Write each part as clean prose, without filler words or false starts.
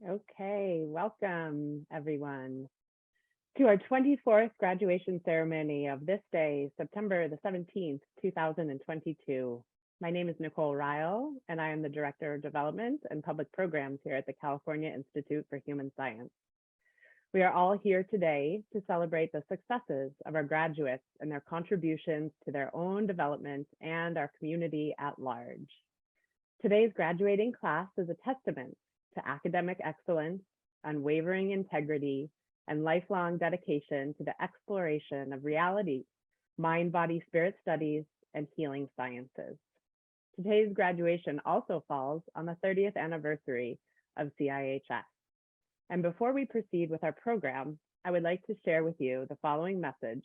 Okay, welcome everyone to our 24th graduation ceremony of this day, September the 17th, 2022. My name is Nicole Ryle, and I am the Director of Development and Public Programs here at the California Institute for Human Science. We are all here today to celebrate the successes of our graduates and their contributions to their own development and our community at large. Today's graduating class is a testament to academic excellence, unwavering integrity, and lifelong dedication to the exploration of reality, mind, body, spirit studies, and healing sciences. Today's graduation also falls on the 30th anniversary of CIHS. And before we proceed with our program, I would like to share with you the following message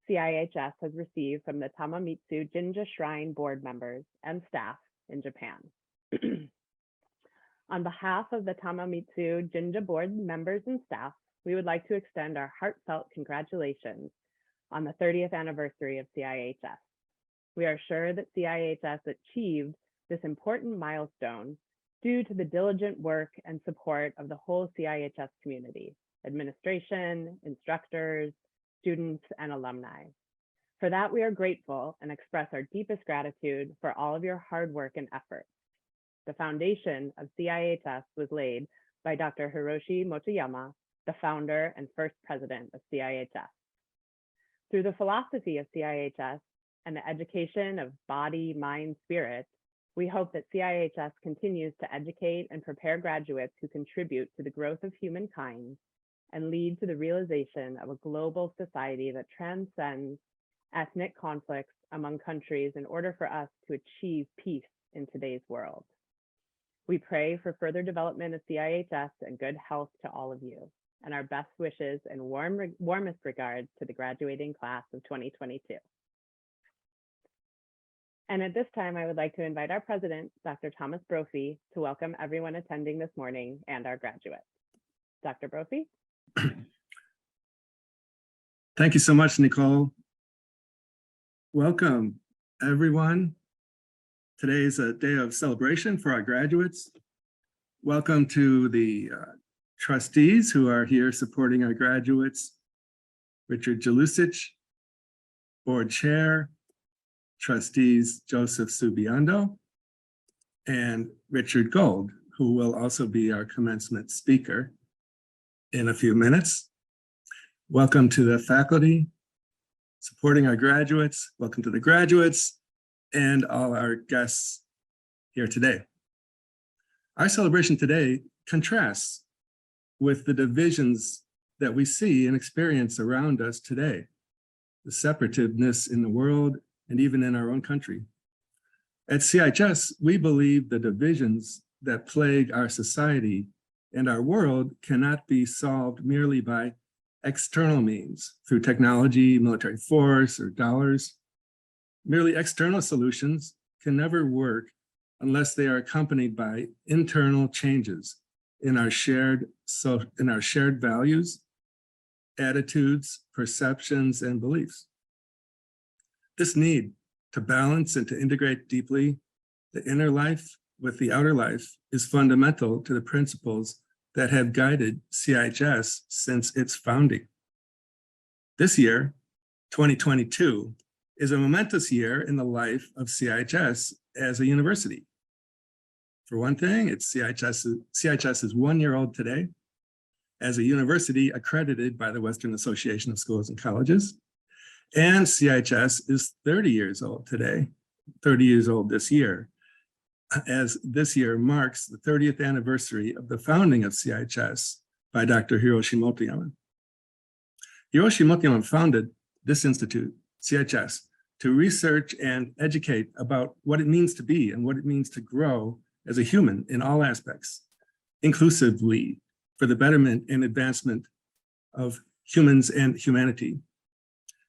CIHS has received from the Tamamitsu Jinja Shrine board members and staff in Japan. On behalf of the Tamamitsu Jinja board members and staff, we would like to extend our heartfelt congratulations on the 30th anniversary of CIHS. We are sure that CIHS achieved this important milestone due to the diligent work and support of the whole CIHS community, administration, instructors, students, and alumni. For that, we are grateful and express our deepest gratitude for all of your hard work and effort. The foundation of CIHS was laid by Dr. Hiroshi Motoyama, the founder and first president of CIHS. Through the philosophy of CIHS and the education of body, mind, spirit, we hope that CIHS continues to educate and prepare graduates who contribute to the growth of humankind and lead to the realization of a global society that transcends ethnic conflicts among countries in order for us to achieve peace in today's world. We pray for further development of CIHS and good health to all of you, and our best wishes and warmest regards to the graduating class of 2022. And at this time, I would like to invite our president, Dr. Thomas Brophy, to welcome everyone attending this morning and our graduates. Dr. Brophy. Thank you so much, Nicole. Welcome, everyone. Today is a day of celebration for our graduates. Welcome to the trustees who are here supporting our graduates. Richard Jalusich, board chair, trustees Joseph Subiando, and Richard Gold, who will also be our commencement speaker in a few minutes. Welcome to the faculty supporting our graduates. Welcome to the graduates and all our guests here today. Our celebration today contrasts with the divisions that we see and experience around us today, the separativeness in the world and even in our own country. At CIHS, we believe the divisions that plague our society and our world cannot be solved merely by external means, through technology, military force, or dollars. Merely external solutions can never work unless they are accompanied by internal changes in our shared values, attitudes, perceptions, and beliefs. This need to balance and to integrate deeply the inner life with the outer life is fundamental to the principles that have guided CIHS since its founding. This year, 2022, is a momentous year in the life of CIHS as a university. For one thing, CIHS is 1 year old today as a university accredited by the Western Association of Schools and Colleges. And CIHS is 30 years old today, 30 years old this year, as this year marks the 30th anniversary of the founding of CIHS by Dr. Hiroshi Motoyama. Hiroshi Motoyama founded this institute, CIHS, to research and educate about what it means to be and what it means to grow as a human in all aspects, inclusively, for the betterment and advancement of humans and humanity.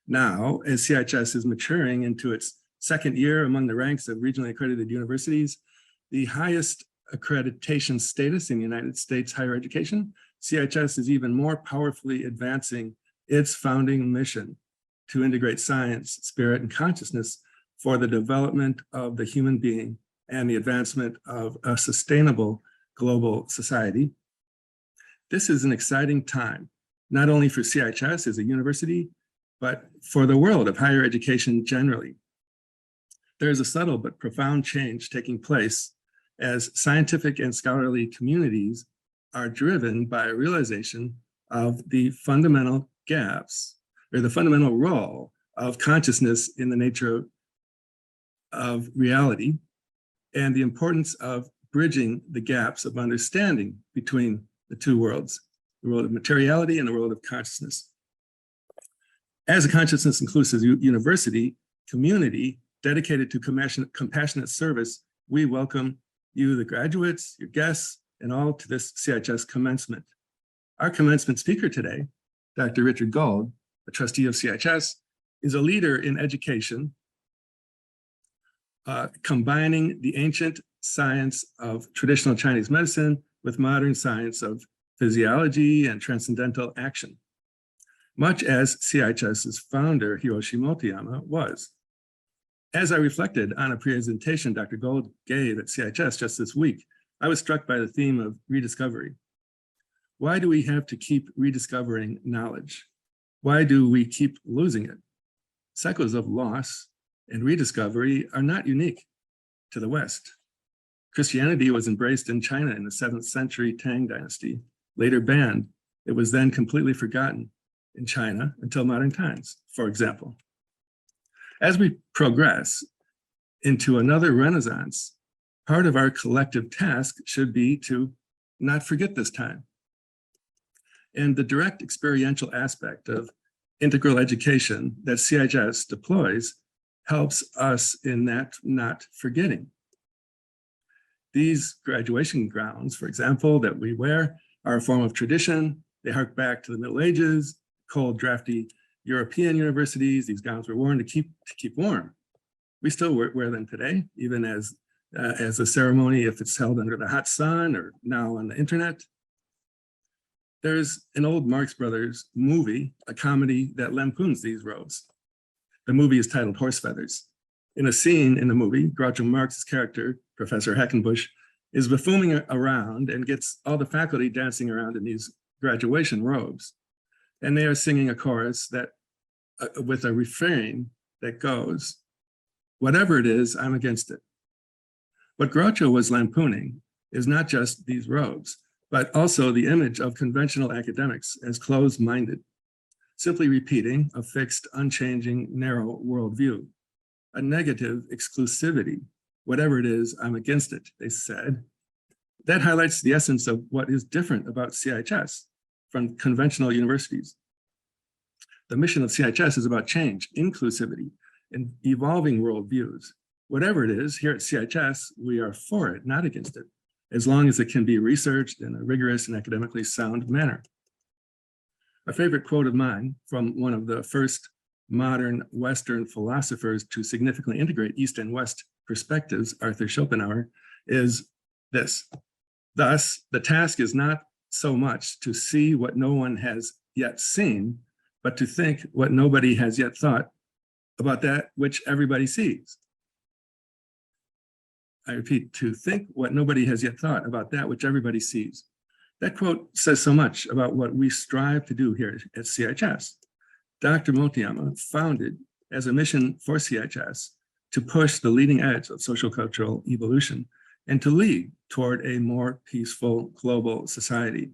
Now, as CIHS is maturing into its second year among the ranks of regionally accredited universities, the highest accreditation status in the United States higher education, CIHS is even more powerfully advancing its founding mission to integrate science, spirit, and consciousness for the development of the human being and the advancement of a sustainable global society This is an exciting time, not only for CIHS as a university, but for the world of higher education generally. There is a subtle but profound change taking place as scientific and scholarly communities are driven by a realization of the fundamental gaps or the fundamental role of consciousness in the nature of reality and the importance of bridging the gaps of understanding between the two worlds, the world of materiality and the world of consciousness. As a consciousness inclusive university community dedicated to compassionate service, we welcome you, the graduates, your guests, and all to this CIHS commencement. Our commencement speaker today, Dr. Richard Gold, a trustee of CIHS, is a leader in education, combining the ancient science of traditional Chinese medicine with modern science of physiology and transcendental action, much as CIHS's founder, Hiroshi Motoyama, was. As I reflected on a presentation Dr. Gold gave at CIHS just this week, I was struck by the theme of rediscovery. Why do we have to keep rediscovering knowledge? Why do we keep losing it? Cycles of loss and rediscovery are not unique to the West. Christianity was embraced in China in the 7th century Tang dynasty, later banned. It was then completely forgotten in China until modern times, for example. As we progress into another Renaissance, part of our collective task should be to not forget this time. And the direct experiential aspect of integral education that CIHS deploys helps us in that not forgetting. These graduation gowns, for example, that we wear are a form of tradition. They hark back to the Middle Ages, cold, drafty European universities. These gowns were worn to keep warm. We still wear them today, even as a ceremony if it's held under the hot sun or now on the internet. There's an old Marx Brothers movie, a comedy that lampoons these robes. The movie is titled Horse Feathers. In a scene in the movie, Groucho Marx's character, Professor Heckenbush, is buffooning around and gets all the faculty dancing around in these graduation robes. And they are singing a chorus that, with a refrain that goes, "Whatever it is, I'm against it." What Groucho was lampooning is not just these robes, but also the image of conventional academics as closed-minded, simply repeating a fixed, unchanging, narrow worldview, a negative exclusivity. Whatever it is, I'm against it, they said. That highlights the essence of what is different about CIHS from conventional universities. The mission of CIHS is about change, inclusivity, and evolving worldviews. Whatever it is, here at CIHS, we are for it, not against it, as long as it can be researched in a rigorous and academically sound manner. A favorite quote of mine from one of the first modern Western philosophers to significantly integrate East and West perspectives, Arthur Schopenhauer, is this: "Thus, the task is not so much to see what no one has yet seen, but to think what nobody has yet thought about that which everybody sees." I repeat, to think what nobody has yet thought about that which everybody sees. That quote says so much about what we strive to do here at CIHS. Dr. Motoyama founded as a mission for CIHS to push the leading edge of social cultural evolution and to lead toward a more peaceful global society.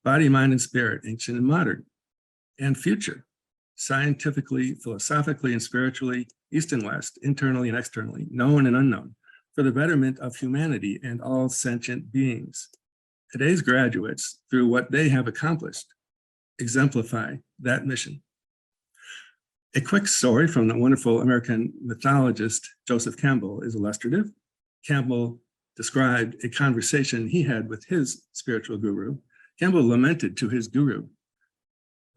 Body, mind, and spirit, ancient and modern, and future, scientifically, philosophically, and spiritually, East and West, internally and externally, known and unknown, for the betterment of humanity and all sentient beings. Today's graduates, through what they have accomplished, exemplify that mission. A quick story from the wonderful American mythologist Joseph Campbell is illustrative. Campbell described a conversation he had with his spiritual guru. Campbell lamented to his guru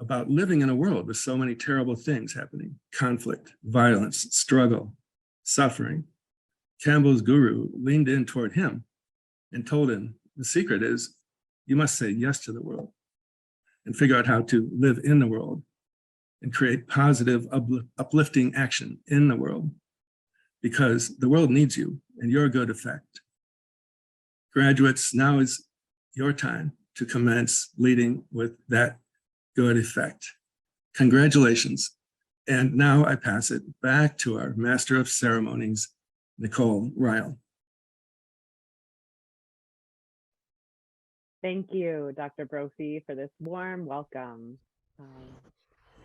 about living in a world with so many terrible things happening: conflict, violence, struggle, suffering. Campbell's guru leaned in toward him and told him, the secret is you must say yes to the world and figure out how to live in the world and create positive, uplifting action in the world, because the world needs you and you're a good effect. Graduates, now is your time to commence leading with that good effect. Congratulations. And now I pass it back to our Master of Ceremonies, Nicole Ryle. Thank you, Dr. Brophy, for this warm welcome.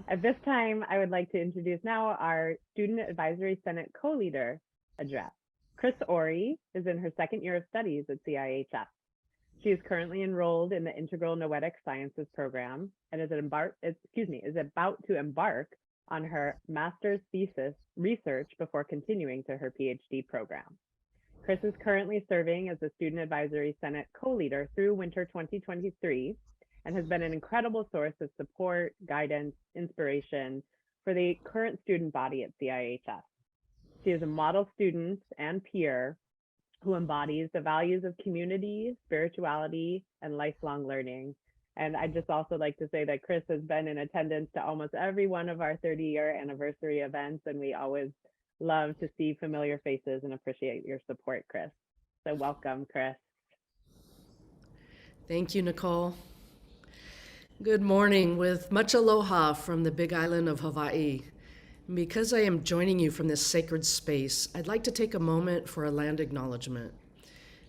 At this time, I would like to introduce now our Student Advisory Senate co-leader address. Chris Ori is in her second year of studies at CIHS. She is currently enrolled in the Integral Noetic Sciences program and is about to embark on her master's thesis research before continuing to her PhD program. Chris is currently serving as the Student Advisory Senate co-leader through winter 2023 and has been an incredible source of support, guidance, inspiration for the current student body at CIHS. She is a model student and peer who embodies the values of community, spirituality, and lifelong learning. And I'd just also like to say that Chris has been in attendance to almost every one of our 30-year anniversary events, and we always love to see familiar faces and appreciate your support, Chris. So welcome, Chris. Thank you, Nicole. Good morning with much aloha from the Big Island of Hawaii. Because I am joining you from this sacred space, I'd like to take a moment for a land acknowledgement.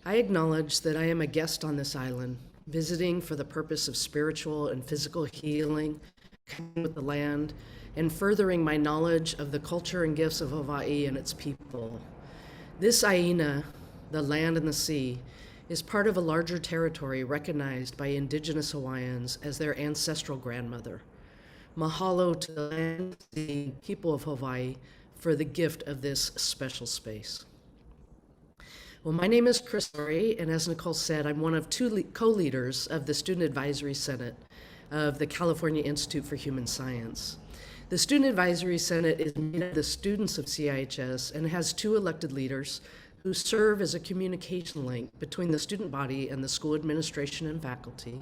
I acknowledge that I am a guest on this island, visiting for the purpose of spiritual and physical healing, connecting with the land, and furthering my knowledge of the culture and gifts of Hawaii and its people. This aina, the land and the sea, is part of a larger territory recognized by Indigenous Hawaiians as their ancestral grandmother. Mahalo to the land, the people of Hawaii, for the gift of this special space. Well, my name is Chris Ori, and as Nicole said, I'm one of two co-leaders of the Student Advisory Senate of the California Institute for Human Science. The Student Advisory Senate is made of the students of CIHS and has two elected leaders who serve as a communication link between the student body and the school administration and faculty,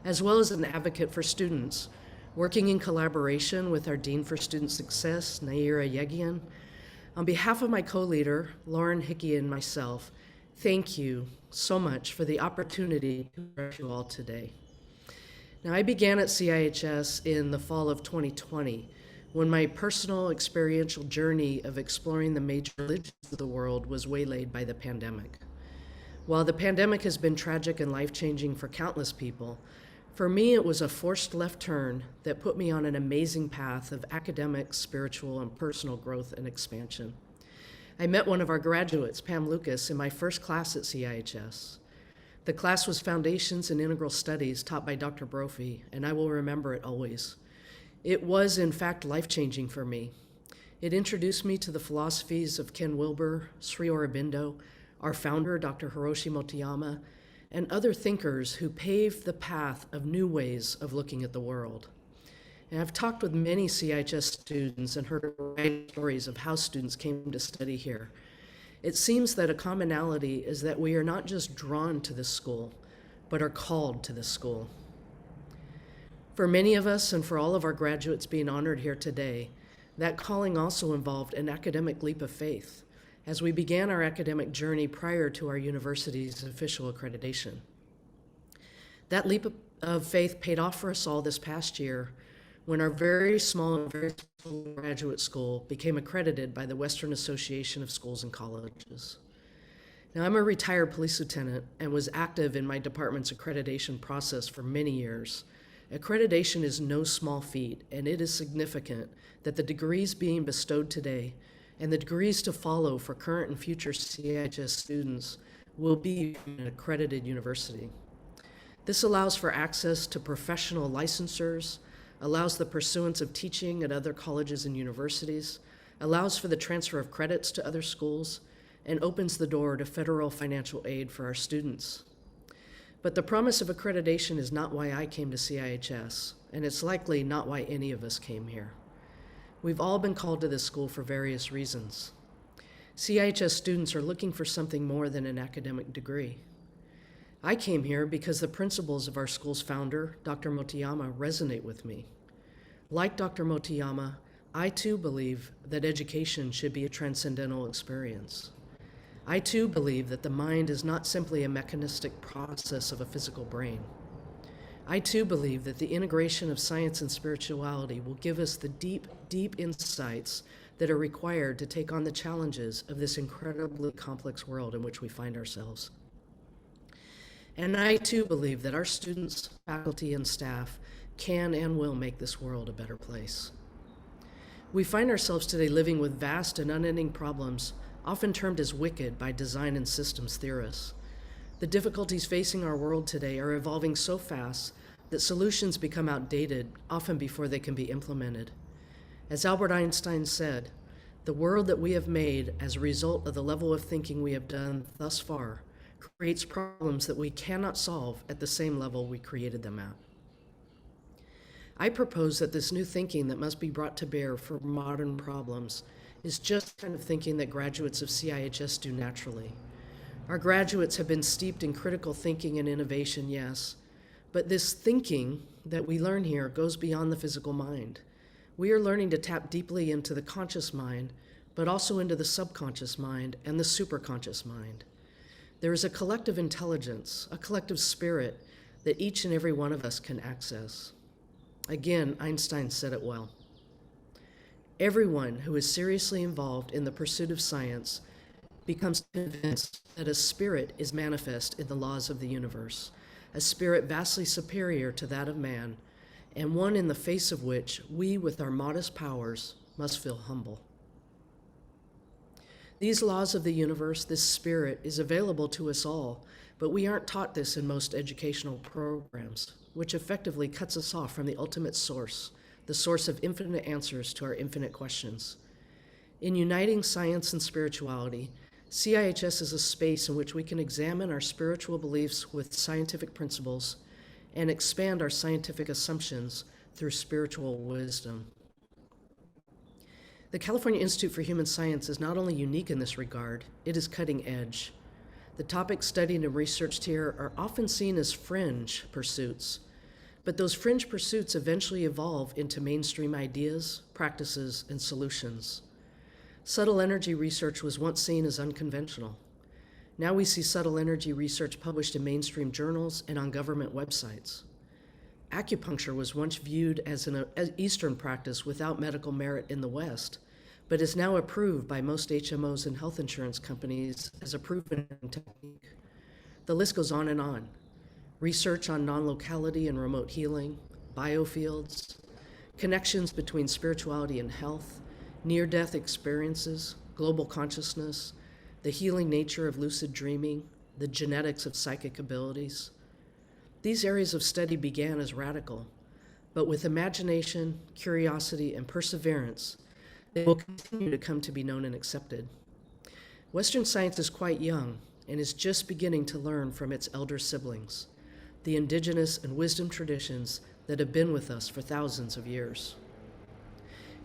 as well as an advocate for students, working in collaboration with our Dean for Student Success, Naira Yegian. On behalf of my co-leader, Lauren Hickey, and myself, thank you so much for the opportunity to address you all today. Now, I began at CIHS in the fall of 2020, when my personal experiential journey of exploring the major religions of the world was waylaid by the pandemic. While the pandemic has been tragic and life-changing for countless people, for me, it was a forced left turn that put me on an amazing path of academic, spiritual, and personal growth and expansion. I met one of our graduates, Pam Lucas, in my first class at CIHS. The class was Foundations in Integral Studies taught by Dr. Brophy, and I will remember it always. It was, in fact, life-changing for me. It introduced me to the philosophies of Ken Wilber, Sri Aurobindo, our founder, Dr. Hiroshi Motoyama, and other thinkers who paved the path of new ways of looking at the world. And I've talked with many CIHS students and heard a variety of stories of how students came to study here. It seems that a commonality is that we are not just drawn to this school, but are called to this school. For many of us and for all of our graduates being honored here today, that calling also involved an academic leap of faith as we began our academic journey prior to our university's official accreditation. That leap of faith paid off for us all this past year when our very small and very small graduate school became accredited by the Western Association of Schools and Colleges. Now, I'm a retired police lieutenant and was active in my department's accreditation process for many years. Accreditation is no small feat, and it is significant that the degrees being bestowed today and the degrees to follow for current and future CIHS students will be from an accredited university. This allows for access to professional licensures, allows the pursuance of teaching at other colleges and universities, allows for the transfer of credits to other schools, and opens the door to federal financial aid for our students. But the promise of accreditation is not why I came to CIHS, and it's likely not why any of us came here. We've all been called to this school for various reasons. CIHS students are looking for something more than an academic degree. I came here because the principles of our school's founder, Dr. Motoyama, resonate with me. Like Dr. Motoyama, I too believe that education should be a transcendental experience. I too believe that the mind is not simply a mechanistic process of a physical brain. I too believe that the integration of science and spirituality will give us the deep, deep insights that are required to take on the challenges of this incredibly complex world in which we find ourselves. And I too believe that our students, faculty, and staff can and will make this world a better place. We find ourselves today living with vast and unending problems, often termed as wicked by design and systems theorists. The difficulties facing our world today are evolving so fast that solutions become outdated, often before they can be implemented. As Albert Einstein said, the world that we have made as a result of the level of thinking we have done thus far creates problems that we cannot solve at the same level we created them at. I propose that this new thinking that must be brought to bear for modern problems is just the kind of thinking that graduates of CIHS do naturally. Our graduates have been steeped in critical thinking and innovation, yes, but this thinking that we learn here goes beyond the physical mind. We are learning to tap deeply into the conscious mind, but also into the subconscious mind and the superconscious mind. There is a collective intelligence, a collective spirit that each and every one of us can access. Again, Einstein said it well. Everyone who is seriously involved in the pursuit of science becomes convinced that a spirit is manifest in the laws of the universe, a spirit vastly superior to that of man, and one in the face of which we, with our modest powers, must feel humble. These laws of the universe, this spirit, is available to us all, but we aren't taught this in most educational programs, which effectively cuts us off from the ultimate source, the source of infinite answers to our infinite questions. In uniting science and spirituality, CIHS is a space in which we can examine our spiritual beliefs with scientific principles and expand our scientific assumptions through spiritual wisdom. The California Institute for Human Science is not only unique in this regard, it is cutting edge. The topics studied and researched here are often seen as fringe pursuits, but those fringe pursuits eventually evolve into mainstream ideas, practices, and solutions. Subtle energy research was once seen as unconventional. Now we see subtle energy research published in mainstream journals and on government websites. Acupuncture was once viewed as an Eastern practice without medical merit in the West, but is now approved by most HMOs and health insurance companies as a proven technique. The list goes on and on. Research on non-locality and remote healing, biofields, connections between spirituality and health, near-death experiences, global consciousness, the healing nature of lucid dreaming, the genetics of psychic abilities. These areas of study began as radical, but with imagination, curiosity, and perseverance, they will continue to come to be known and accepted. Western science is quite young and is just beginning to learn from its elder siblings, the indigenous and wisdom traditions that have been with us for thousands of years.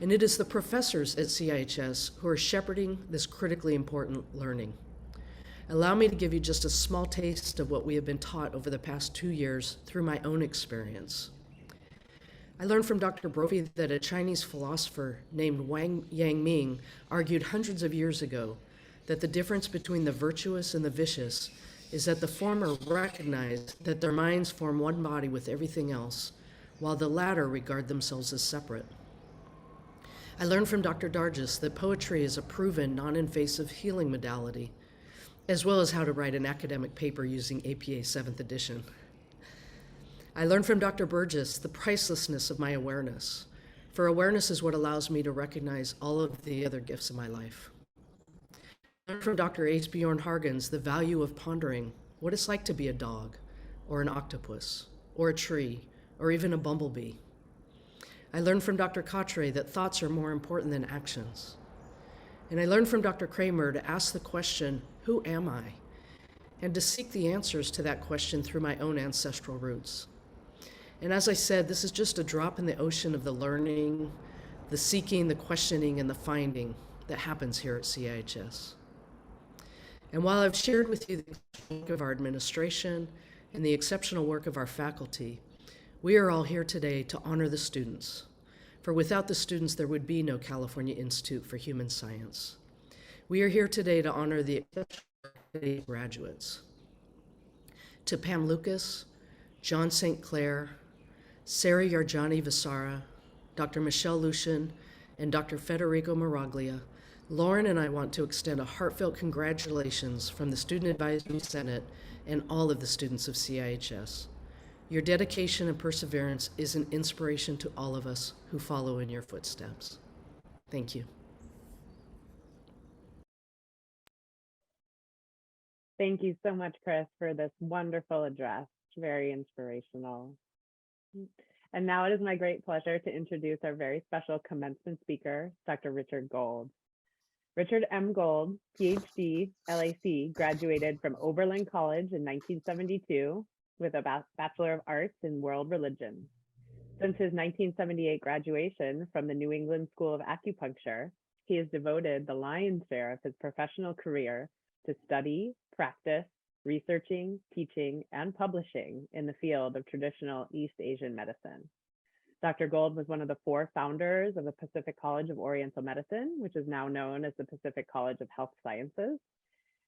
And it is the professors at CIHS who are shepherding this critically important learning. Allow me to give you just a small taste of what we have been taught over the past 2 years through my own experience. I learned from Dr. Brophy that a Chinese philosopher named Wang Yangming argued hundreds of years ago that the difference between the virtuous and the vicious is that the former recognize that their minds form one body with everything else, while the latter regard themselves as separate. I learned from Dr. Dargis that poetry is a proven non-invasive healing modality, as well as how to write an academic paper using APA 7th edition. I learned from Dr. Burgess the pricelessness of my awareness, for awareness is what allows me to recognize all of the other gifts in my life. I learned from Dr. Asbjorn Hargens the value of pondering what it's like to be a dog, or an octopus, or a tree, or even a bumblebee. I learned from Dr. Katre that thoughts are more important than actions. And I learned from Dr. Kramer to ask the question, who am I? And to seek the answers to that question through my own ancestral roots. And as I said, this is just a drop in the ocean of the learning, the seeking, the questioning, and the finding that happens here at CIHS. And while I've shared with you the work of our administration and the exceptional work of our faculty, we are all here today to honor the students. For without the students, there would be no California Institute for Human Science. We are here today to honor the exceptional graduates. To Pam Lucas, John St. Clair, Sarah Yarjani Vasara, Dr. Michelle Lucian, and Dr. Federico Maraglia, Lauren and I want to extend a heartfelt congratulations from the Student Advisory Senate and all of the students of CIHS. Your dedication and perseverance is an inspiration to all of us who follow in your footsteps. Thank you. Thank you so much, Chris, for this wonderful address. Very inspirational. And now it is my great pleasure to introduce our very special commencement speaker, Dr. Richard Gold. Richard M. Gold, PhD, LAC, graduated from Oberlin College in 1972 with a Bachelor of Arts in World Religion. Since his 1978 graduation from the New England School of Acupuncture, he has devoted the lion's share of his professional career to study, practice, researching, teaching, and publishing in the field of traditional East Asian medicine. Dr. Gold was one of the 4 founders of the Pacific College of Oriental Medicine, which is now known as the Pacific College of Health Sciences,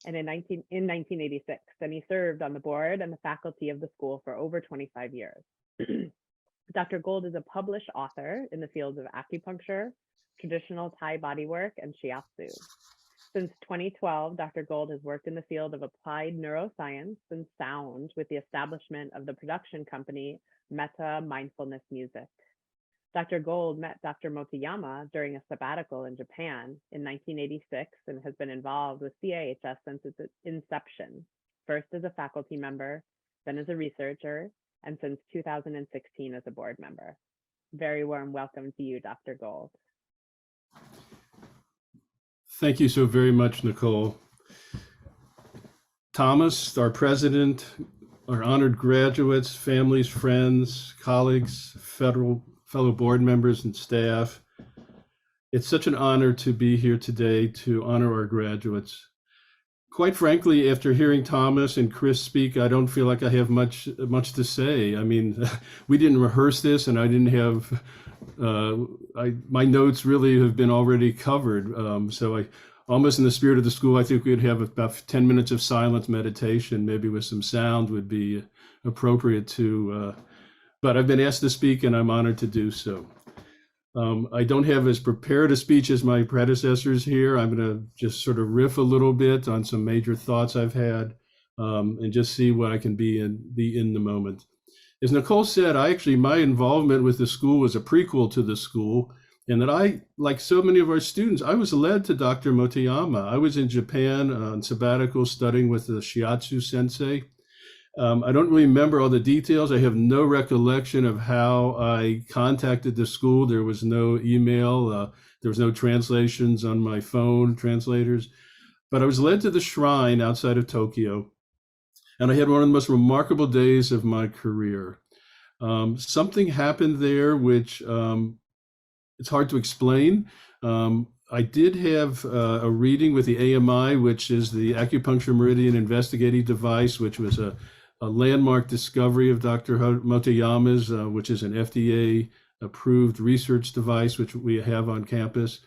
and in 1986, and he served on the board and the faculty of the school for over 25 years. Dr. Gold is a published author in the fields of acupuncture, traditional Thai bodywork, and shiatsu. Since 2012, Dr. Gold has worked in the field of applied neuroscience and sound with the establishment of the production company Meta Mindfulness Music. Dr. Gold met Dr. Motoyama during a sabbatical in Japan in 1986 and has been involved with CIHS since its inception, first as a faculty member, then as a researcher, and since 2016 as a board member. Very warm welcome to you, Dr. Gold. Thank you so very much, Nicole. Thomas, our president, our honored graduates, families, friends, colleagues, fellow board members and staff. It's such an honor to be here today to honor our graduates. Quite frankly, after hearing Thomas and Chris speak, I don't feel like I have much to say. I mean, we didn't rehearse this, and I didn't have, my notes really have been already covered. So I, almost in the spirit of the school, I think we'd have about 10 minutes of silent meditation, maybe with some sound would be appropriate to, but I've been asked to speak and I'm honored to do so. I don't have as prepared a speech as my predecessors here. I'm going to just sort of riff a little bit on some major thoughts I've had and just see what I can be in the moment. As Nicole said, my involvement with the school was a prequel to the school, and that I, like so many of our students, I was led to Dr. Motoyama. I was in Japan on sabbatical studying with the shiatsu sensei. I don't really remember all the details. I have no recollection of how I contacted the school. There was no email. There was no translations on my phone, translators. But I was led to the shrine outside of Tokyo, and I had one of the most remarkable days of my career. Something happened there which it's hard to explain. I did have a reading with the AMI, which is the Acupuncture Meridian Investigating Device, which was a landmark discovery of Dr. Motoyama's, which is an FDA-approved research device, which we have on campus.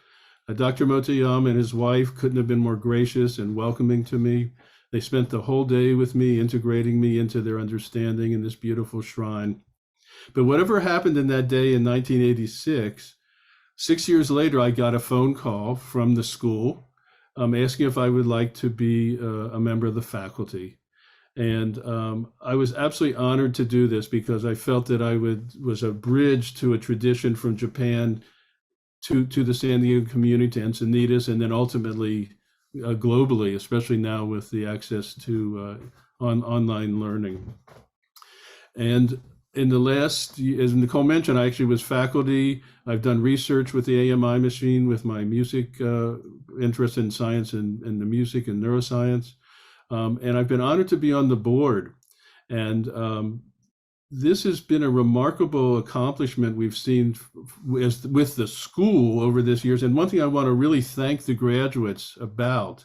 Dr. Motoyama and his wife couldn't have been more gracious and welcoming to me. They spent the whole day with me, integrating me into their understanding in this beautiful shrine. But whatever happened in that day in 1986, 6 years later, I got a phone call from the school asking if I would like to be a member of the faculty. And I was absolutely honored to do this because I felt that I was a bridge to a tradition from Japan to the San Diego community, to Encinitas, and then ultimately globally, especially now with the access to online learning. And in the last, as Nicole mentioned, I actually was faculty. I've done research with the AMI machine with my music interest in science and the music and neuroscience. And I've been honored to be on the board. And this has been a remarkable accomplishment we've seen with the school over this years. And one thing I want to really thank the graduates about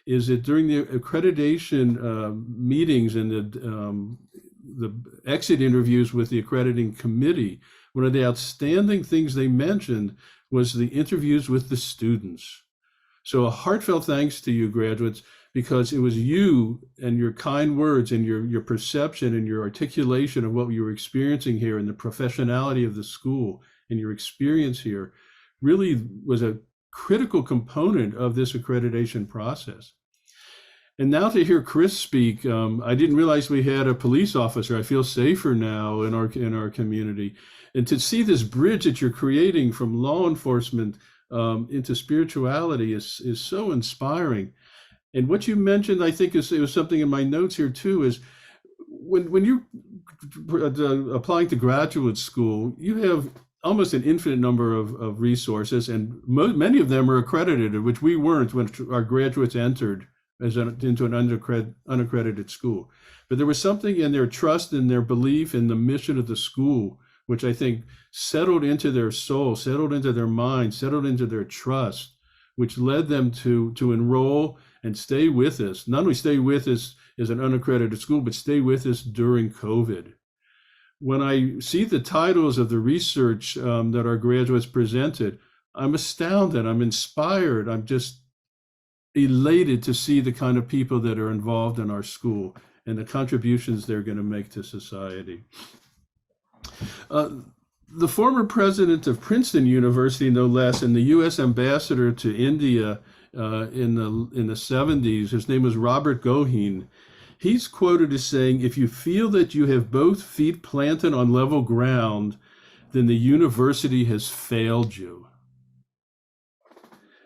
is that during the accreditation meetings and the exit interviews with the accrediting committee, one of the outstanding things they mentioned was the interviews with the students. So a heartfelt thanks to you, graduates, because it was you and your kind words and your perception and your articulation of what you were experiencing here and the professionality of the school and your experience here really was a critical component of this accreditation process. And now to hear Chris speak, I didn't realize we had a police officer. I feel safer now in our community. And to see this bridge that you're creating from law enforcement into spirituality is so inspiring. And what you mentioned, I think it was something in my notes here too, is when you're applying to graduate school, you have almost an infinite number of resources, and many of them are accredited, which we weren't when our graduates entered into an unaccredited school. But there was something in their trust and their belief in the mission of the school, which I think settled into their soul, settled into their mind, settled into their trust, which led them to enroll and stay with us. Not only stay with us as an unaccredited school, but stay with us during COVID. When I see the titles of the research that our graduates presented, I'm astounded, I'm inspired, I'm just elated to see the kind of people that are involved in our school and the contributions they're going to make to society. The former president of Princeton University, no less, and the U.S. ambassador to India in the 70s, his name was Robert Goheen. He's quoted as saying, "If you feel that you have both feet planted on level ground, then the university has failed you."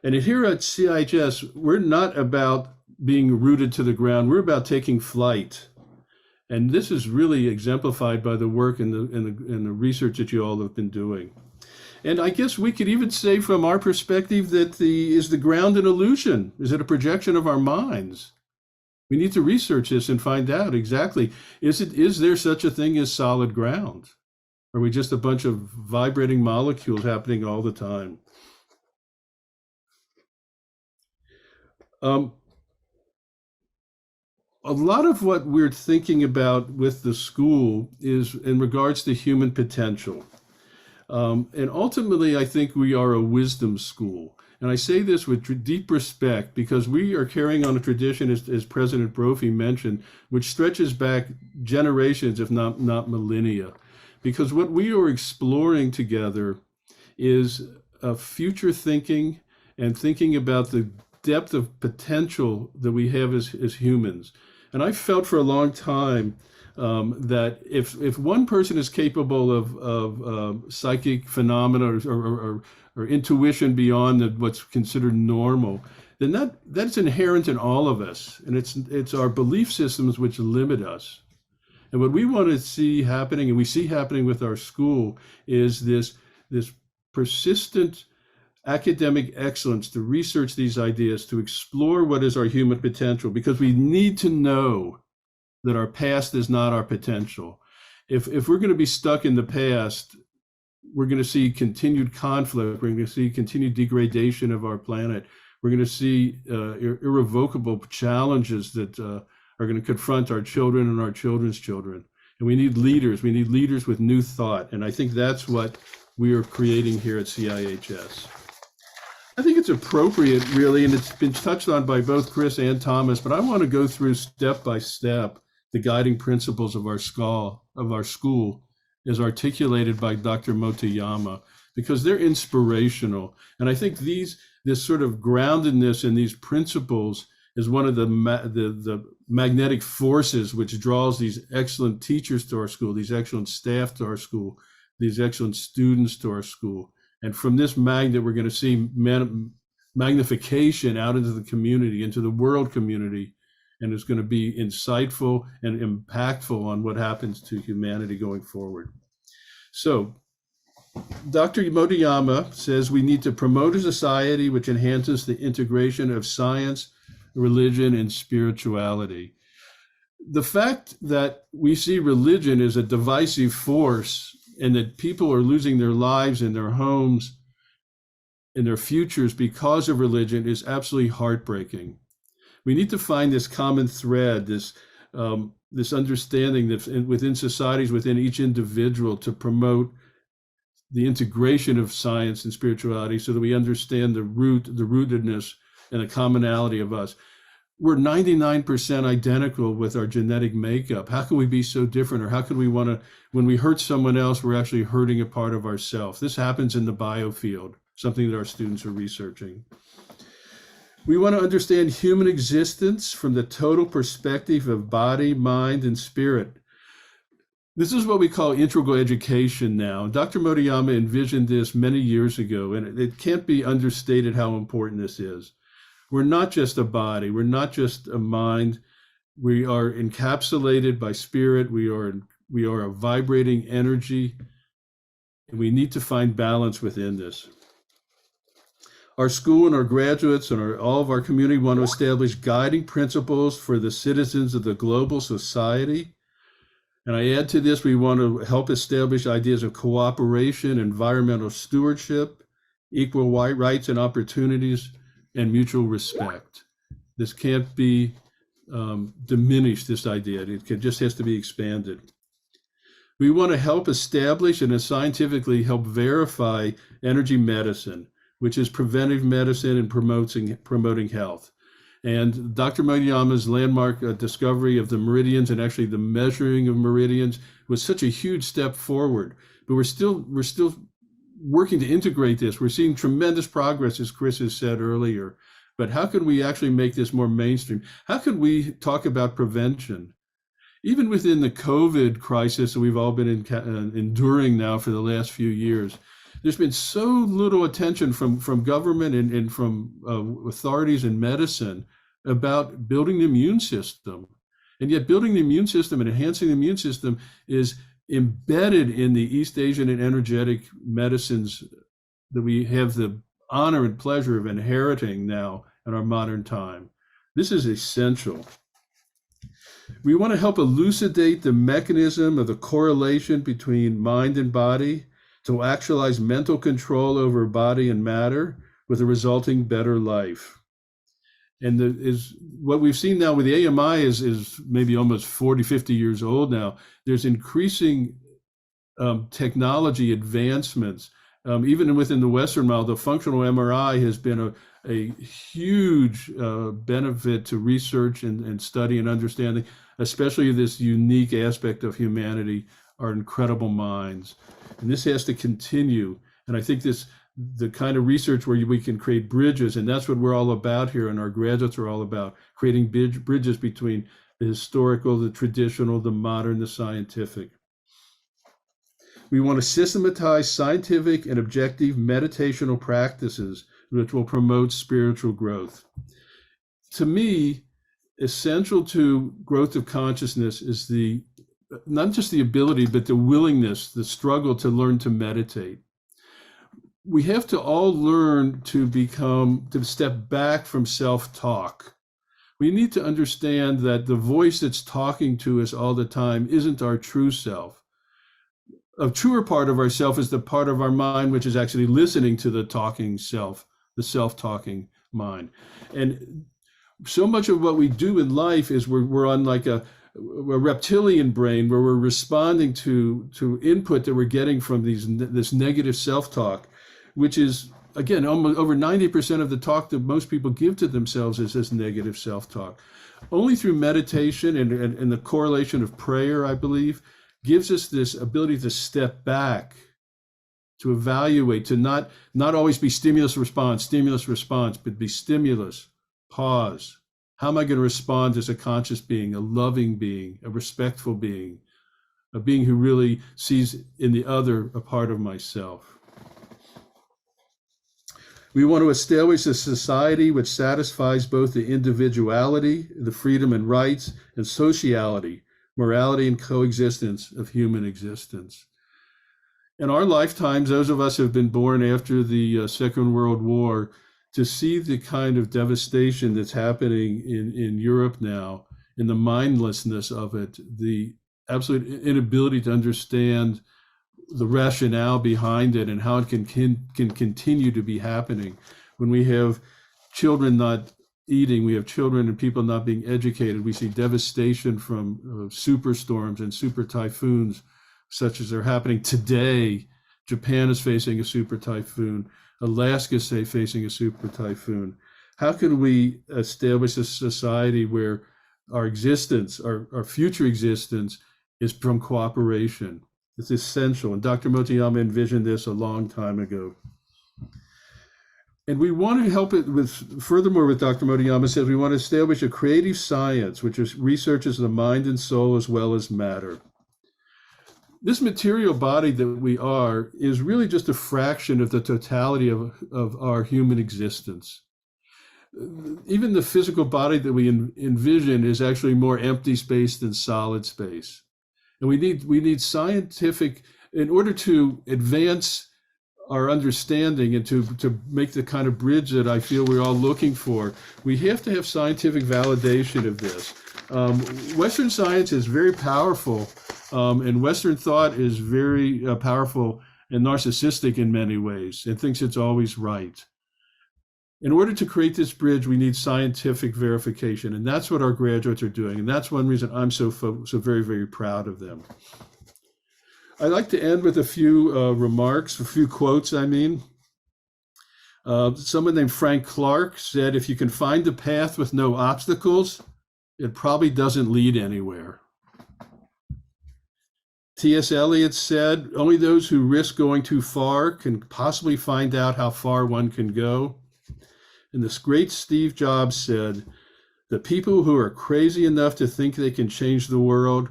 And here at CIHS, we're not about being rooted to the ground. We're about taking flight. And this is really exemplified by the work and the research that you all have been doing. And I guess we could even say from our perspective that is the ground an illusion? Is it a projection of our minds? We need to research this and find out exactly, is there such a thing as solid ground? Are we just a bunch of vibrating molecules happening all the time? A lot of what we're thinking about with the school is in regards to human potential. And ultimately, I think we are a wisdom school. And I say this with deep respect because we are carrying on a tradition, as President Brophy mentioned, which stretches back generations, if not millennia. Because what we are exploring together is future thinking and thinking about the depth of potential that we have as humans. And I felt for a long time that if one person is capable of psychic phenomena or intuition beyond what's considered normal, then that's inherent in all of us, and it's our belief systems which limit us. And what we want to see happening, and we see happening with our school, is this persistent academic excellence to research these ideas, to explore what is our human potential, because we need to know that our past is not our potential. If we're going to be stuck in the past, we're going to see continued conflict, we're going to see continued degradation of our planet, we're going to see irrevocable challenges that are going to confront our children and our children's children. And we need leaders with new thought. And I think that's what we are creating here at CIHS. I think it's appropriate, really, and it's been touched on by both Chris and Thomas, but I want to go through step by step the guiding principles of our school as articulated by Dr. Motoyama, because they're inspirational. And I think this sort of groundedness in these principles is one of the magnetic forces which draws these excellent teachers to our school, these excellent staff to our school, these excellent students to our school. And from this magnet, we're going to see magnification out into the community, into the world community, and it's going to be insightful and impactful on what happens to humanity going forward. So Dr. Motoyama says we need to promote a society which enhances the integration of science, religion, and spirituality. The fact that we see religion as a divisive force and that people are losing their lives and their homes and their futures because of religion is absolutely heartbreaking. We need to find this common thread, this understanding that within societies, within each individual, to promote the integration of science and spirituality so that we understand the rootedness and the commonality of us. we're 99% identical with our genetic makeup. How can we be so different? Or how can we want to, when we hurt someone else, we're actually hurting a part of ourselves? This happens in the biofield, something that our students are researching. We want to understand human existence from the total perspective of body, mind, and spirit. This is what we call integral education now. Dr. Motoyama envisioned this many years ago, and it can't be understated how important this is. We're not just a body, we're not just a mind. We are encapsulated by spirit. We are a vibrating energy, and we need to find balance within this. Our school and our graduates and all of our community want to establish guiding principles for the citizens of the global society. And I add to this, we want to help establish ideas of cooperation, environmental stewardship, equal rights and opportunities, and mutual respect. This can't be diminished, this idea. Just has to be expanded. We want to help establish and scientifically help verify energy medicine, which is preventive medicine and promoting health. And Dr. Motoyama's landmark discovery of the meridians and actually the measuring of meridians was such a huge step forward. But we're still working to integrate this. We're seeing tremendous progress, as Chris has said earlier. But how can we actually make this more mainstream? How can we talk about prevention? Even within the COVID crisis that we've all been enduring now for the last few years, there's been so little attention from government and from authorities in medicine about building the immune system. And yet building the immune system and enhancing the immune system is embedded in the East Asian and energetic medicines that we have the honor and pleasure of inheriting now in our modern time. This is essential. We want to help elucidate the mechanism of the correlation between mind and body to actualize mental control over body and matter with a resulting better life. And what we've seen now with the AMI is maybe almost 40, 50 years old now. There's increasing technology advancements. Even within the Western model, the functional MRI has been a huge benefit to research and study and understanding, especially this unique aspect of humanity, our incredible minds. And this has to continue. And I think the kind of research where we can create bridges, and that's what we're all about here, and our graduates are all about, creating bridges between the historical, the traditional, the modern, the scientific. We want to systematize scientific and objective meditational practices which will promote spiritual growth. To me, essential to growth of consciousness is not just the ability, but the willingness, the struggle to learn to meditate. We have to all learn to step back from self-talk. We need to understand that the voice that's talking to us all the time isn't our true self. A truer part of ourself is the part of our mind which is actually listening to the talking self, the self-talking mind. And so much of what we do in life is we're on like a reptilian brain where we're responding to input that we're getting from this negative self-talk, which is, again, almost over 90% of the talk that most people give to themselves is this negative self-talk. Only through meditation and the correlation of prayer, I believe, gives us this ability to step back, to evaluate, to not always be stimulus, response, but be stimulus, pause. How am I going to respond as a conscious being, a loving being, a respectful being, a being who really sees in the other a part of myself? We want to establish a society which satisfies both the individuality, the freedom and rights, and sociality, morality and coexistence of human existence. In our lifetimes, those of us who have been born after the Second World War, to see the kind of devastation that's happening in Europe now, in the mindlessness of it, the absolute inability to understand the rationale behind it and how it can continue to be happening. When we have children not eating, we have children and people not being educated, we see devastation from superstorms and super typhoons, such as are happening today. Japan is facing a super typhoon. Alaska is facing a super typhoon. How can we establish a society where our existence, our future existence, is from cooperation? It's essential. And Dr. Motoyama envisioned this a long time ago. And we want to help it with, furthermore, what Dr. Motoyama says, we want to establish a creative science, which researches the mind and soul as well as matter. This material body that we are is really just a fraction of the totality of our human existence. Even the physical body that we envision is actually more empty space than solid space. And we need scientific, in order to advance our understanding and to make the kind of bridge that I feel we're all looking for, we have to have scientific validation of this. Western science is very powerful, and Western thought is very powerful and narcissistic in many ways, and thinks it's always right. In order to create this bridge, we need scientific verification, and that's what our graduates are doing, and that's one reason I'm so very, very proud of them. I'd like to end with a few remarks, a few quotes, I mean. Someone named Frank Clark said, if you can find a path with no obstacles, it probably doesn't lead anywhere. T.S. Eliot said, only those who risk going too far can possibly find out how far one can go. And this great Steve Jobs said, the people who are crazy enough to think they can change the world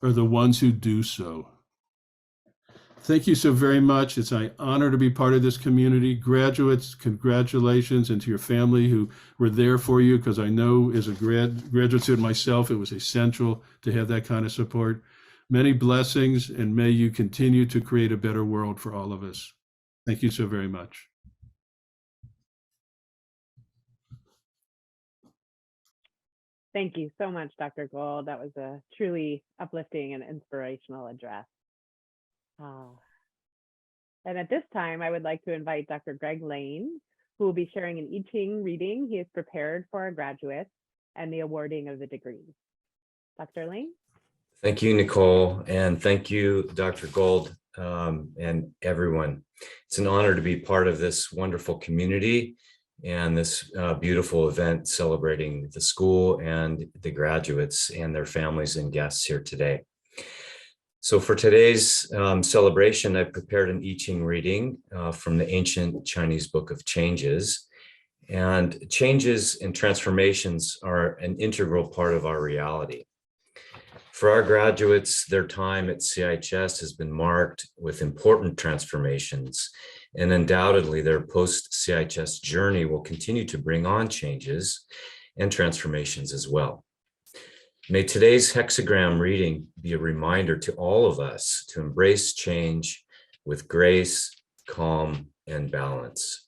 are the ones who do so. Thank you so very much. It's an honor to be part of this community. Graduates, congratulations, and to your family who were there for you, because I know as a graduate student myself, it was essential to have that kind of support. Many blessings, and may you continue to create a better world for all of us. Thank you so very much. Thank you so much, Dr. Gold. That was a truly uplifting and inspirational address. And at this time, I would like to invite Dr. Greg Lane, who will be sharing an I Ching reading he has prepared for our graduates and the awarding of the degrees. Dr. Lane? Thank you, Nicole, and thank you, Dr. Gold, and everyone. It's an honor to be part of this wonderful community and this beautiful event celebrating the school and the graduates and their families and guests here today. So for today's celebration, I prepared an I Ching reading from the ancient Chinese book of changes. And changes and transformations are an integral part of our reality. For our graduates, their time at CIHS has been marked with important transformations, and undoubtedly their post-CIHS journey will continue to bring on changes and transformations as well. May today's hexagram reading be a reminder to all of us to embrace change with grace, calm, and balance.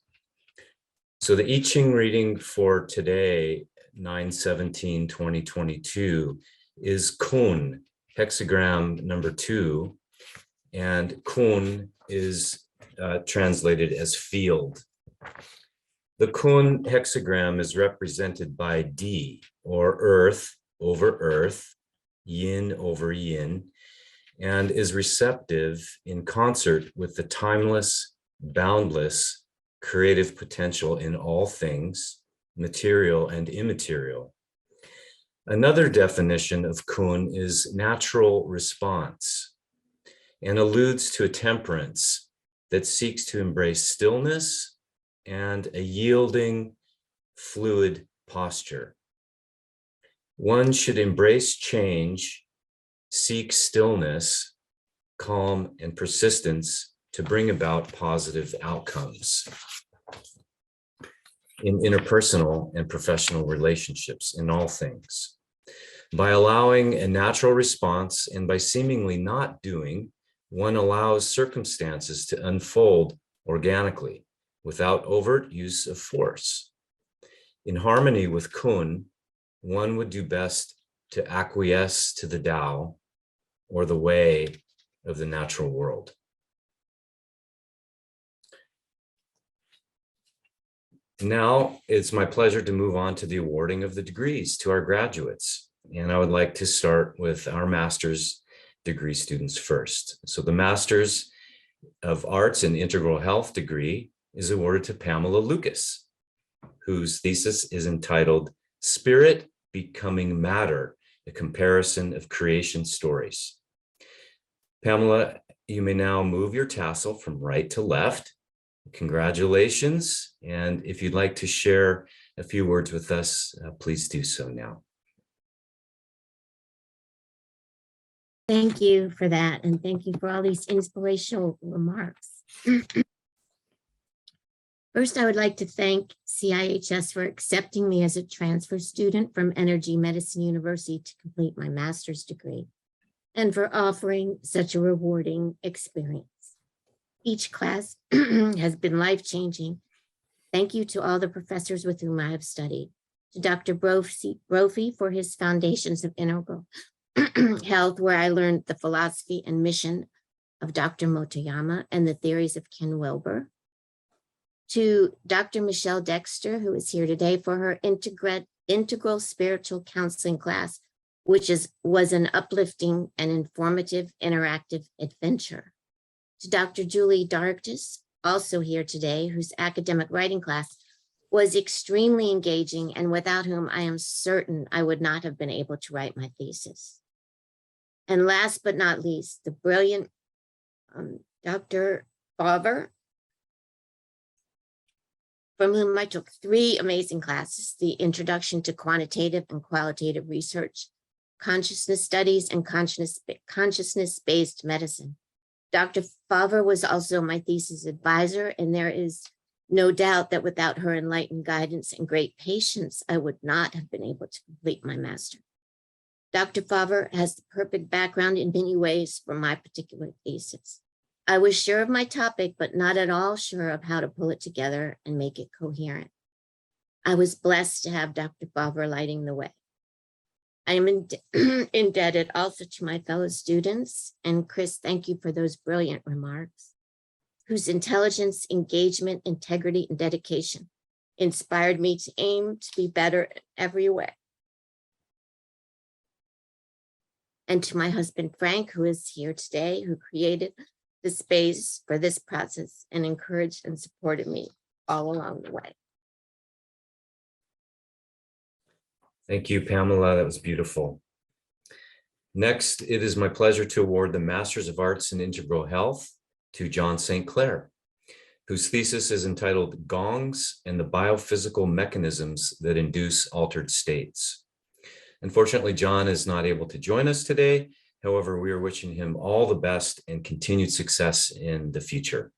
So the I Ching reading for today, 9/17/2022, is Kun, hexagram number 2, and Kun is translated as field. The Kun hexagram is represented by D, or earth over earth, yin over yin, and is receptive in concert with the timeless, boundless, creative potential in all things, material and immaterial. Another definition of Kun is natural response and alludes to a temperance that seeks to embrace stillness and a yielding, fluid posture. One should embrace change, seek stillness, calm, and persistence to bring about positive outcomes in interpersonal and professional relationships in all things. By allowing a natural response and by seemingly not doing, one allows circumstances to unfold organically without overt use of force. In harmony with Kun, one would do best to acquiesce to the Tao, or the way of the natural world. Now it's my pleasure to move on to the awarding of the degrees to our graduates. And I would like to start with our master's degree students first. So the Master's of Arts in Integral Health degree is awarded to Pamela Lucas, whose thesis is entitled Spirit Becoming Matter, a comparison of creation stories. Pamela, you may now move your tassel from right to left. Congratulations. And if you'd like to share a few words with us, please do so now. Thank you for that. And thank you for all these inspirational remarks. First, I would like to thank CIHS for accepting me as a transfer student from Energy Medicine University to complete my master's degree, and for offering such a rewarding experience. Each class has been life-changing. Thank you to all the professors with whom I have studied, to Dr. Brophy for his Foundations of Integral Health, where I learned the philosophy and mission of Dr. Motoyama and the theories of Ken Wilber, to Dr. Michelle Dexter, who is here today, for her integral spiritual counseling class, which was an uplifting and informative interactive adventure. To Dr. Julie Darktis, also here today, whose academic writing class was extremely engaging and without whom I am certain I would not have been able to write my thesis. And last but not least, the brilliant Dr. Favre, from whom I took 3 amazing classes: the Introduction to Quantitative and Qualitative Research, Consciousness Studies, and Consciousness-Based Medicine. Dr. Favre was also my thesis advisor, and there is no doubt that without her enlightened guidance and great patience, I would not have been able to complete my master. Dr. Favre has the perfect background in many ways for my particular thesis. I was sure of my topic, but not at all sure of how to pull it together and make it coherent. I was blessed to have Dr. Favre lighting the way. I am indebted also to my fellow students, and Chris, thank you for those brilliant remarks, whose intelligence, engagement, integrity, and dedication inspired me to aim to be better in every way. And to my husband, Frank, who is here today, who created the space for this process and encouraged and supported me all along the way. Thank you, Pamela. That was beautiful. Next, it is my pleasure to award the Masters of Arts in Integral Health to John St. Clair, whose thesis is entitled Gongs and the Biophysical Mechanisms that Induce Altered States. Unfortunately, John is not able to join us today. However, we are wishing him all the best and continued success in the future.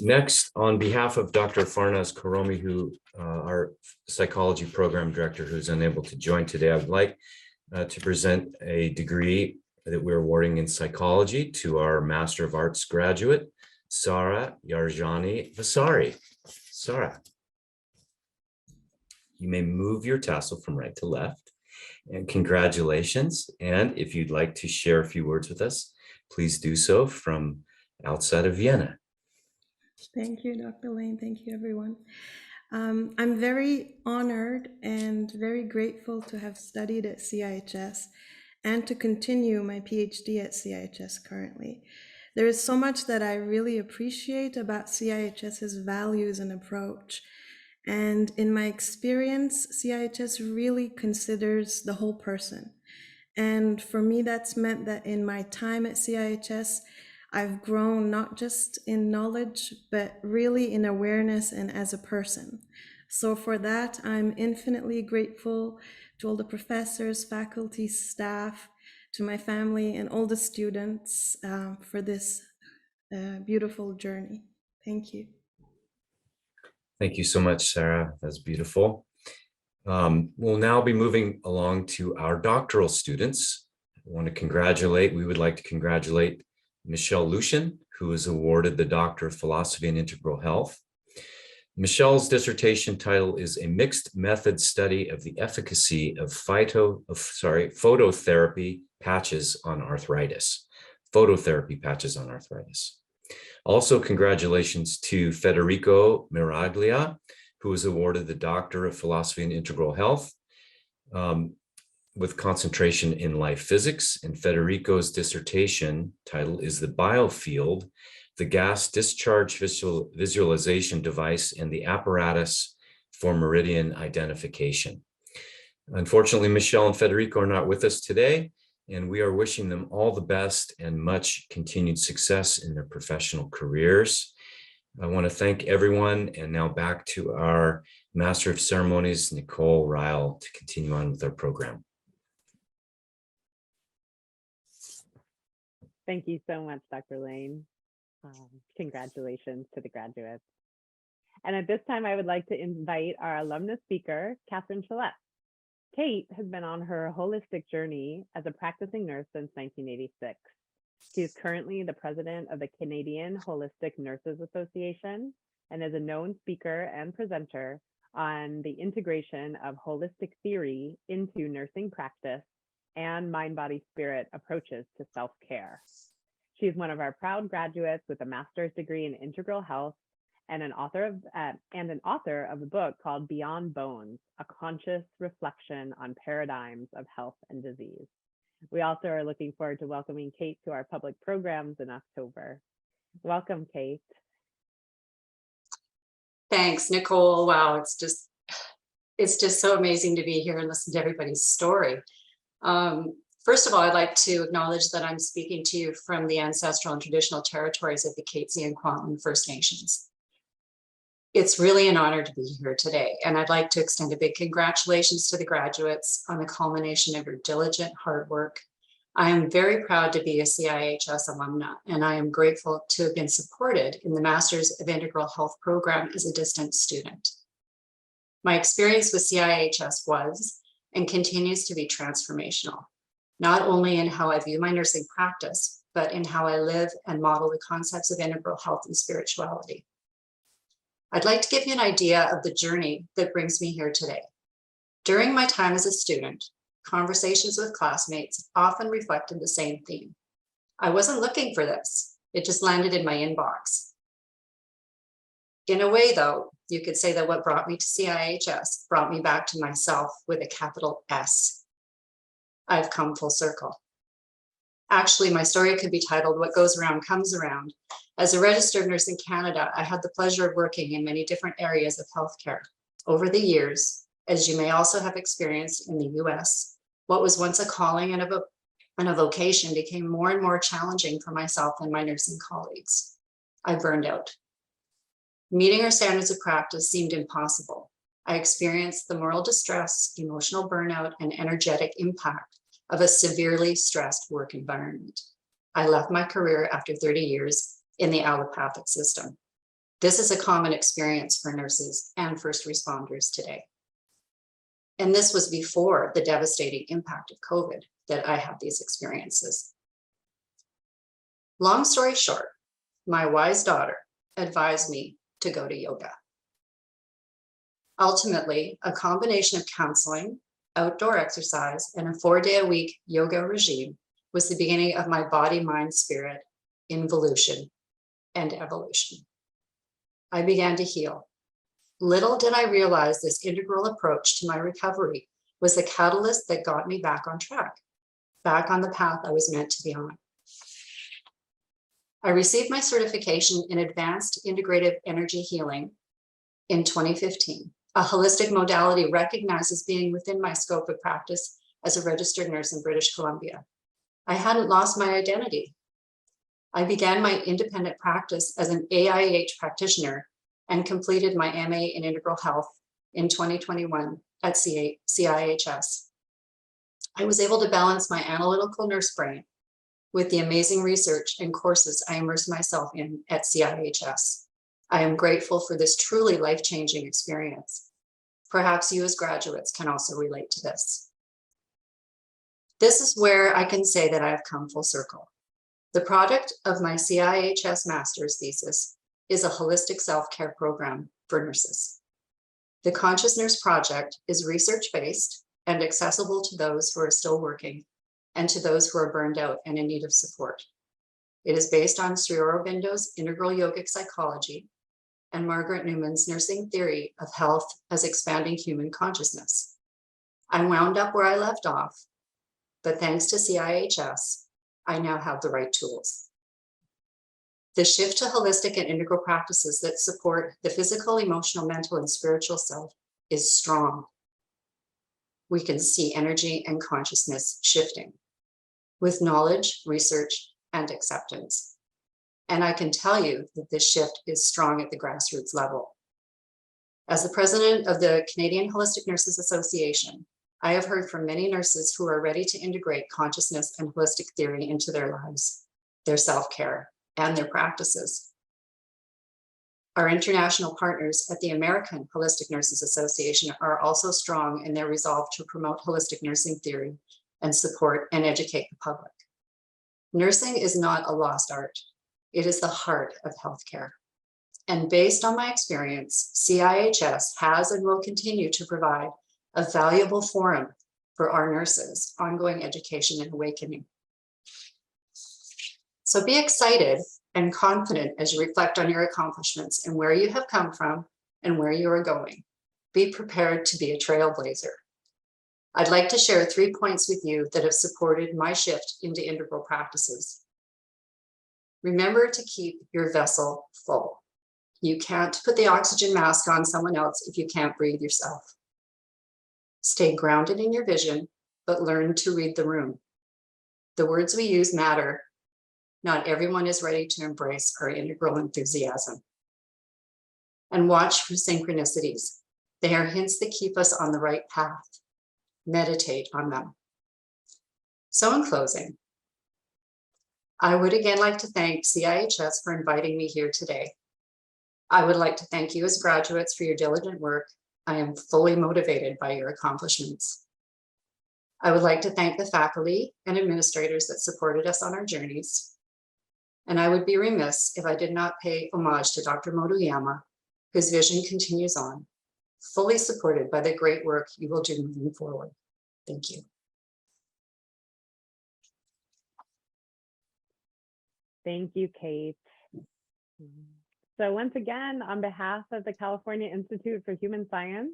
Next, on behalf of Dr. Farnaz Karomi, who our psychology program director, who's unable to join today, I would like to present a degree that we're awarding in psychology to our Master of Arts graduate, Sara Yarjani Vasari. Sara, you may move your tassel from right to left. And congratulations. And if you'd like to share a few words with us, please do so from outside of Vienna. Thank you, Dr. Lane. Thank you, everyone. I'm very honored and very grateful to have studied at CIHS and to continue my PhD at CIHS currently. There is so much that I really appreciate about CIHS's values and approach. And in my experience, CIHS really considers the whole person. And for me, that's meant that in my time at CIHS, I've grown not just in knowledge, but really in awareness and as a person. So for that, I'm infinitely grateful to all the professors, faculty, staff, to my family and all the students for this beautiful journey. Thank you. Thank you so much, Sarah. That's beautiful. We'll now be moving along to our doctoral students. We would like to congratulate Michelle Lucian, who is awarded the Doctor of Philosophy in Integral Health. Michelle's dissertation title is A Mixed Method Study of the Efficacy of Phototherapy Patches on Arthritis. Phototherapy patches on arthritis. Also, congratulations to Federico Miraglia, who was awarded the Doctor of Philosophy in Integral Health with concentration in life physics. And Federico's dissertation title is The Biofield the gas discharge visualization device, and the apparatus for meridian identification. Unfortunately, Michelle and Federico are not with us today, and we are wishing them all the best and much continued success in their professional careers. I want to thank everyone, and now back to our Master of Ceremonies, Nicole Ryle, to continue on with our program. Thank you so much, Dr. Lane. Congratulations to the graduates. And at this time, I would like to invite our alumnus speaker, Catherine Chalette. Kate has been on her holistic journey as a practicing nurse since 1986. She is currently the president of the Canadian Holistic Nurses Association and is a known speaker and presenter on the integration of holistic theory into nursing practice and mind-body-spirit approaches to self-care. She is one of our proud graduates with a master's degree in integral health and an author of the book called Beyond Bones, a conscious reflection on paradigms of health and disease. We also are looking forward to welcoming Kate to our public programs in October. Welcome, Kate. Thanks, Nicole. Wow, it's just so amazing to be here and listen to everybody's story. First of all, I'd like to acknowledge that I'm speaking to you from the ancestral and traditional territories of the Katzie and Kwantlen First Nations. It's really an honor to be here today, and I'd like to extend a big congratulations to the graduates on the culmination of your diligent hard work. I am very proud to be a CIHS alumna, and I am grateful to have been supported in the Masters of Integral Health program as a distant student. My experience with CIHS was and continues to be transformational, not only in how I view my nursing practice, but in how I live and model the concepts of integral health and spirituality. I'd like to give you an idea of the journey that brings me here today. During my time as a student, conversations with classmates often reflected the same theme. I wasn't looking for this. It just landed in my inbox. In a way, though, you could say that what brought me to CIHS brought me back to myself with a capital S. I've come full circle. Actually, my story could be titled What Goes Around Comes Around. As a registered nurse in Canada, I had the pleasure of working in many different areas of healthcare. Over the years, as you may also have experienced in the US, what was once a calling and a vocation became more and more challenging for myself and my nursing colleagues. I burned out. Meeting our standards of practice seemed impossible. I experienced the moral distress, emotional burnout, and energetic impact of a severely stressed work environment. I left my career after 30 years in the allopathic system. This is a common experience for nurses and first responders today. And this was before the devastating impact of COVID that I had these experiences. Long story short, my wise daughter advised me to go to yoga. Ultimately, a combination of counseling, outdoor exercise, and a 4-day-a-week yoga regime was the beginning of my body, mind, spirit involution and evolution. I began to heal. Little did I realize this integral approach to my recovery was the catalyst that got me back on track, back on the path I was meant to be on. I received my certification in Advanced Integrative Energy Healing in 2015. A holistic modality recognized as being within my scope of practice as a registered nurse in British Columbia. I hadn't lost my identity. I began my independent practice as an AIH practitioner and completed my MA in Integral Health in 2021 at CIHS. I was able to balance my analytical nurse brain with the amazing research and courses I immersed myself in at CIHS. I am grateful for this truly life-changing experience. Perhaps you as graduates can also relate to this. This is where I can say that I have come full circle. The product of my CIHS master's thesis is a holistic self-care program for nurses. The Conscious Nurse Project is research-based and accessible to those who are still working and to those who are burned out and in need of support. It is based on Sri Aurobindo's integral yogic psychology and Margaret Newman's nursing theory of health as expanding human consciousness. I wound up where I left off, but thanks to CIHS, I now have the right tools. The shift to holistic and integral practices that support the physical, emotional, mental, and spiritual self is strong. We can see energy and consciousness shifting with knowledge, research, and acceptance. And I can tell you that this shift is strong at the grassroots level. As the president of the Canadian Holistic Nurses Association, I have heard from many nurses who are ready to integrate consciousness and holistic theory into their lives, their self-care, and their practices. Our international partners at the American Holistic Nurses Association are also strong in their resolve to promote holistic nursing theory and support and educate the public. Nursing is not a lost art. It is the heart of healthcare. And based on my experience, CIHS has and will continue to provide a valuable forum for our nurses' ongoing education and awakening. So be excited and confident as you reflect on your accomplishments and where you have come from and where you are going. Be prepared to be a trailblazer. I'd like to share 3 points with you that have supported my shift into integral practices. Remember to keep your vessel full. You can't put the oxygen mask on someone else if you can't breathe yourself. Stay grounded in your vision, but learn to read the room. The words we use matter. Not everyone is ready to embrace our integral enthusiasm. And watch for synchronicities. They are hints that keep us on the right path. Meditate on them. So in closing, I would again like to thank CIHS for inviting me here today. I would like to thank you as graduates for your diligent work. I am fully motivated by your accomplishments. I would like to thank the faculty and administrators that supported us on our journeys. And I would be remiss if I did not pay homage to Dr. Motoyama, whose vision continues on, fully supported by the great work you will do moving forward. Thank you. Thank you, Kate. So once again, on behalf of the California Institute for Human Science,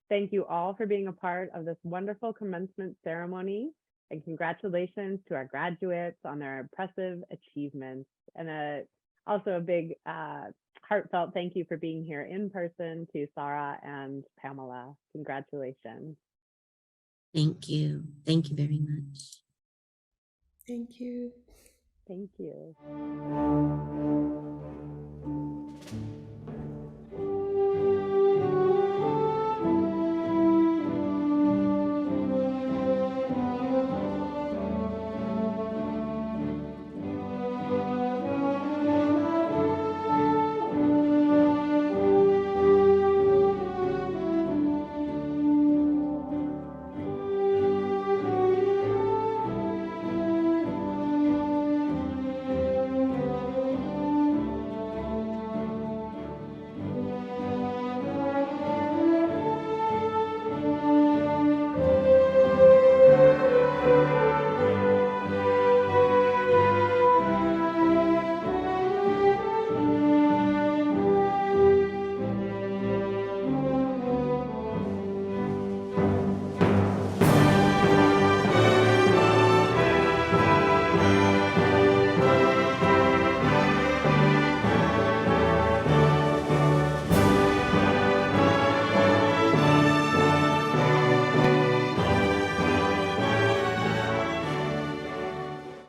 thank you all for being a part of this wonderful commencement ceremony, and congratulations to our graduates on their impressive achievements. And also a big heartfelt thank you for being here in person to Sarah and Pamela. Congratulations. Thank you. Thank you very much. Thank you. Thank you.